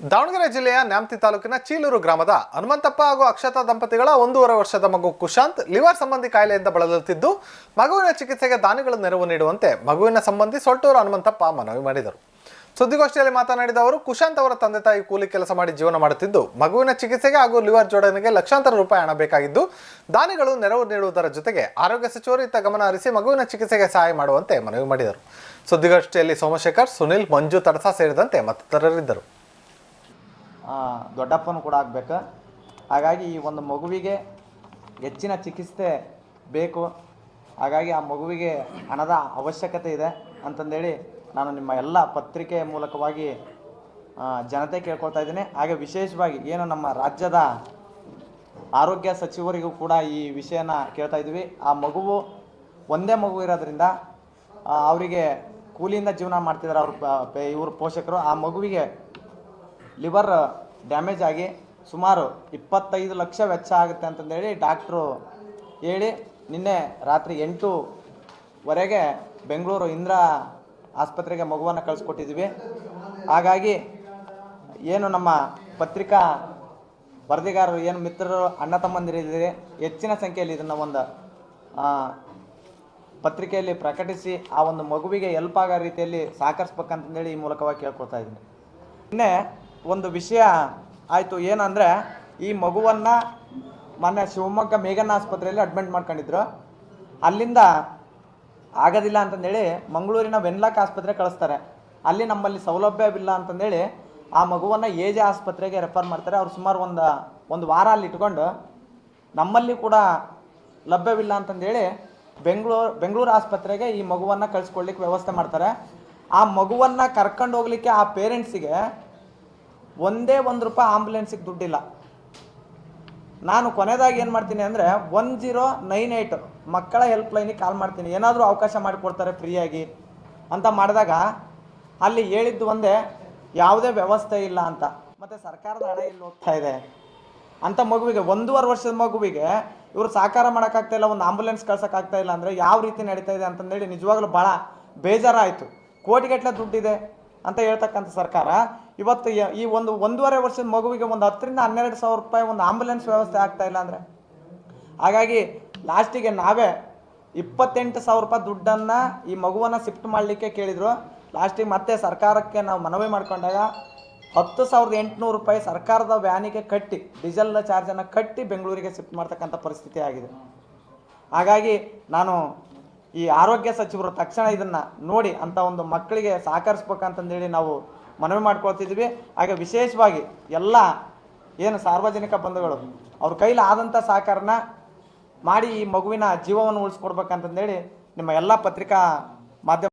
ದಾವಣಗೆರೆ ಜಿಲ್ಲೆಯ ನ್ಯಾಮತಿ ತಾಲೂಕಿನ ಚೀಲೂರು ಗ್ರಾಮದ ಹನುಮಂತಪ್ಪ ಹಾಗೂ ಅಕ್ಷತಾ ದಂಪತಿಗಳ 1.5 ವರ್ಷದ ಮಗು ಕುಶಾಂತ್ ಲಿವರ್ ಸಂಬಂಧಿ ಕಾಯಿಲೆಯಿಂದ ಬಳಲುತ್ತಿದ್ದು ಮಗುವಿನ ಚಿಕಿತ್ಸೆಗೆ ದಾನಿಗಳು ನೆರವು ನೀಡುವಂತೆ ಮಗುವಿನ ಸಂಬಂಧಿ ಸೊಲ್ಟೂರು ಹನುಮಂತಪ್ಪ ಮನವಿ ಮಾಡಿದರು. ಸುದ್ದಿಗೋಷ್ಠಿಯಲ್ಲಿ ಮಾತನಾಡಿದ ಅವರು, ಕುಶಾಂತ್ ಅವರ ತಂದೆ ತಾಯಿ ಕೂಲಿ ಕೆಲಸ ಮಾಡಿ ಜೀವನ ಮಾಡುತ್ತಿದ್ದು ಮಗುವಿನ ಚಿಕಿತ್ಸೆಗೆ ಹಾಗೂ ಲಿವರ್ ಜೋಡಣೆಗೆ ಲಕ್ಷಾಂತರ ರೂಪಾಯಿ ಹಣ ಬೇಕಾಗಿದ್ದು ದಾನಿಗಳು ನೆರವು ನೀಡುವುದರ ಜೊತೆಗೆ ಆರೋಗ್ಯ ಸಚಿವರು ಇತ್ತ ಗಮನ ಹರಿಸಿ ಮಗುವಿನ ಚಿಕಿತ್ಸೆಗೆ ಸಹಾಯ ಮಾಡುವಂತೆ ಮನವಿ ಮಾಡಿದರು. ಸುದ್ದಿಗೋಷ್ಠಿಯಲ್ಲಿ ಸೋಮಶೇಖರ್, ಸುನಿಲ್, ಮಂಜು ತಡಸ ಸೇರಿದಂತೆ ಮತ್ತಿತರರಿದ್ದರು. ದೊಡ್ಡಪ್ಪನೂ ಕೂಡ ಆಗಬೇಕು. ಹಾಗಾಗಿ ಈ ಒಂದು ಮಗುವಿಗೆ ಹೆಚ್ಚಿನ ಚಿಕಿತ್ಸೆ ಬೇಕು. ಹಾಗಾಗಿ ಆ ಮಗುವಿಗೆ ಹಣದ ಅವಶ್ಯಕತೆ ಇದೆ ಅಂತಂದೇಳಿ ನಾನು ನಿಮ್ಮ ಎಲ್ಲ ಪತ್ರಿಕೆ ಮೂಲಕವಾಗಿ ಜನತೆ ಕೇಳ್ಕೊಳ್ತಾ ಇದ್ದೀನಿ. ಹಾಗೆ ವಿಶೇಷವಾಗಿ ಏನು ನಮ್ಮ ರಾಜ್ಯದ ಆರೋಗ್ಯ ಸಚಿವರಿಗೂ ಕೂಡ ಈ ವಿಷಯನ ಕೇಳ್ತಾ ಇದ್ವಿ. ಆ ಮಗುವು ಒಂದೇ ಮಗು ಇರೋದ್ರಿಂದ ಅವರಿಗೆ ಕೂಲಿಯಿಂದ ಜೀವನ ಮಾಡ್ತಿದ್ದಾರೆ ಇವರು ಪೋಷಕರು. ಆ ಮಗುವಿಗೆ ಲಿವರ್ ಡ್ಯಾಮೇಜ್ ಆಗಿ ಸುಮಾರು 25 ಲಕ್ಷ ವೆಚ್ಚ ಆಗುತ್ತೆ ಅಂತಂದೇಳಿ ಡಾಕ್ಟ್ರು ಹೇಳಿ ನಿನ್ನೆ ರಾತ್ರಿ 8:00ವರೆಗೆ ಬೆಂಗಳೂರು ಇಂದಿರಾ ಆಸ್ಪತ್ರೆಗೆ ಮಗುವನ್ನು ಕಳಿಸ್ಕೊಟ್ಟಿದ್ವಿ. ಹಾಗಾಗಿ ಏನು ನಮ್ಮ ಪತ್ರಿಕಾ ವರದಿಗಾರರು ಏನು ಮಿತ್ರರು ಅಣ್ಣ ತಮ್ಮಂದಿರಿದ್ದೀರಿ, ಹೆಚ್ಚಿನ ಸಂಖ್ಯೆಯಲ್ಲಿ ಇದನ್ನು ಒಂದು ಪತ್ರಿಕೆಯಲ್ಲಿ ಪ್ರಕಟಿಸಿ ಆ ಒಂದು ಮಗುವಿಗೆ ಹೆಲ್ಪ್ ಆಗೋ ರೀತಿಯಲ್ಲಿ ಸಹಕರಿಸ್ಬೇಕಂತಂದೇಳಿ ಈ ಮೂಲಕವಾಗಿ ಕೇಳ್ಕೊಳ್ತಾ ಇದ್ದೀನಿ. ನಿನ್ನೆ ಒಂದು ವಿಷಯ ಆಯಿತು, ಏನಂದರೆ ಈ ಮಗುವನ್ನು ಮೊನ್ನೆ ಶಿವಮೊಗ್ಗ ಮೇಘನ ಆಸ್ಪತ್ರೆಯಲ್ಲಿ ಅಡ್ಮಿಟ್ ಮಾಡ್ಕೊಂಡಿದ್ರು. ಅಲ್ಲಿಂದ ಆಗೋದಿಲ್ಲ ಅಂತಂದೇಳಿ ಮಂಗಳೂರಿನ ವೆನ್ಲಾಕ್ ಆಸ್ಪತ್ರೆ ಕಳಿಸ್ತಾರೆ. ಅಲ್ಲಿ ನಮ್ಮಲ್ಲಿ ಸೌಲಭ್ಯವಿಲ್ಲ ಅಂತಂದೇಳಿ ಆ ಮಗುವನ್ನು ಎಜೆ ಆಸ್ಪತ್ರೆಗೆ ರೆಫರ್ ಮಾಡ್ತಾರೆ. ಅವ್ರು ಸುಮಾರು ಒಂದು ವಾರ ಅಲ್ಲಿ ಇಟ್ಕೊಂಡು ನಮ್ಮಲ್ಲಿ ಕೂಡ ಲಭ್ಯವಿಲ್ಲ ಅಂತಂದೇಳಿ ಬೆಂಗಳೂರು ಆಸ್ಪತ್ರೆಗೆ ಈ ಮಗುವನ್ನು ಕಳಿಸ್ಕೊಡ್ಲಿಕ್ಕೆ ವ್ಯವಸ್ಥೆ ಮಾಡ್ತಾರೆ. ಆ ಮಗುವನ್ನು ಕರ್ಕೊಂಡು ಹೋಗ್ಲಿಕ್ಕೆ ಆ ಪೇರೆಂಟ್ಸಿಗೆ ಒಂದೇ ₹1 ಆಂಬುಲೆನ್ಸಿಗೆ ದುಡ್ಡಿಲ್ಲ. ನಾನು ಕೊನೆಯದಾಗಿ ಏನು ಮಾಡ್ತೀನಿ ಅಂದರೆ 1098 ಮಕ್ಕಳ ಹೆಲ್ಪ್ಲೈನಿಗೆ ಕಾಲ್ ಮಾಡ್ತೀನಿ, ಏನಾದರೂ ಅವಕಾಶ ಮಾಡಿಕೊಡ್ತಾರೆ ಫ್ರೀಯಾಗಿ ಅಂತ ಮಾಡಿದಾಗ ಅಲ್ಲಿ ಹೇಳಿದ್ದು ಒಂದೇ, ಯಾವುದೇ ವ್ಯವಸ್ಥೆ ಇಲ್ಲ ಅಂತ. ಮತ್ತು ಸರ್ಕಾರದ ಹಣ ಇಲ್ಲಿ ಹೋಗ್ತಾ ಇದೆ ಅಂಥ ಮಗುವಿಗೆ 1.5 ವರ್ಷದ ಮಗುವಿಗೆ ಇವರು ಸಾಕಾರ ಮಾಡೋಕ್ಕಾಗ್ತಾಯಿಲ್ಲ, ಒಂದು ಆಂಬುಲೆನ್ಸ್ ಕಳ್ಸೋಕ್ಕಾಗ್ತಾಯಿಲ್ಲ ಅಂದರೆ ಯಾವ ರೀತಿ ನಡೀತಾ ಇದೆ ಅಂತಂದೇಳಿ ನಿಜವಾಗ್ಲೂ ಭಾಳ ಬೇಜಾರಾಯಿತು. ಕೋಟಿಗಟ್ಟಲೆ ದುಡ್ಡಿದೆ ಅಂತ ಹೇಳ್ತಕ್ಕಂಥ ಸರ್ಕಾರ ಇವತ್ತು ಈ 1.5 ವರ್ಷದ ಮಗುವಿಗೆ ಒಂದು 10,000 to 12,000 ರೂಪಾಯಿ ಒಂದು ಆಂಬುಲೆನ್ಸ್ ವ್ಯವಸ್ಥೆ ಆಗ್ತಾಯಿಲ್ಲ ಅಂದರೆ, ಹಾಗಾಗಿ ಲಾಸ್ಟಿಗೆ ನಾವೇ 28,000 ರೂಪಾಯಿ ದುಡ್ಡನ್ನು ಈ ಮಗುವನ್ನು ಶಿಫ್ಟ್ ಮಾಡಲಿಕ್ಕೆ ಕೇಳಿದರು. ಲಾಸ್ಟಿಗೆ ಮತ್ತೆ ಸರ್ಕಾರಕ್ಕೆ ನಾವು ಮನವಿ ಮಾಡ್ಕೊಂಡಾಗ 10,800 ರೂಪಾಯಿ ಸರ್ಕಾರದ ವ್ಯಾನಿಗೆ ಕಟ್ಟಿ, ಡೀಸೆಲ್ ಚಾರ್ಜನ್ನು ಕಟ್ಟಿ ಬೆಂಗಳೂರಿಗೆ ಶಿಫ್ಟ್ ಮಾಡ್ತಕ್ಕಂಥ ಪರಿಸ್ಥಿತಿ ಆಗಿದೆ. ಹಾಗಾಗಿ ನಾನು ಈ ಆರೋಗ್ಯ ಸಚಿವರು ತಕ್ಷಣ ಇದನ್ನು ನೋಡಿ ಅಂಥ ಒಂದು ಮಕ್ಕಳಿಗೆ ಸಹಕರಿಸ್ಬೇಕಂತಂದೇಳಿ ನಾವು ಮನವಿ ಮಾಡ್ಕೊಳ್ತಿದ್ವಿ. ಹಾಗೆ ವಿಶೇಷವಾಗಿ ಎಲ್ಲ ಏನು ಸಾರ್ವಜನಿಕ ಬಂಧುಗಳು ಅವ್ರ ಕೈಲಿ ಆದಂಥ ಸಹಕಾರನ ಮಾಡಿ ಈ ಮಗುವಿನ ಜೀವವನ್ನು ಉಳಿಸ್ಕೊಡ್ಬೇಕಂತಂದೇಳಿ ನಿಮ್ಮ ಎಲ್ಲ ಪತ್ರಿಕಾ ಮಾಧ್ಯಮ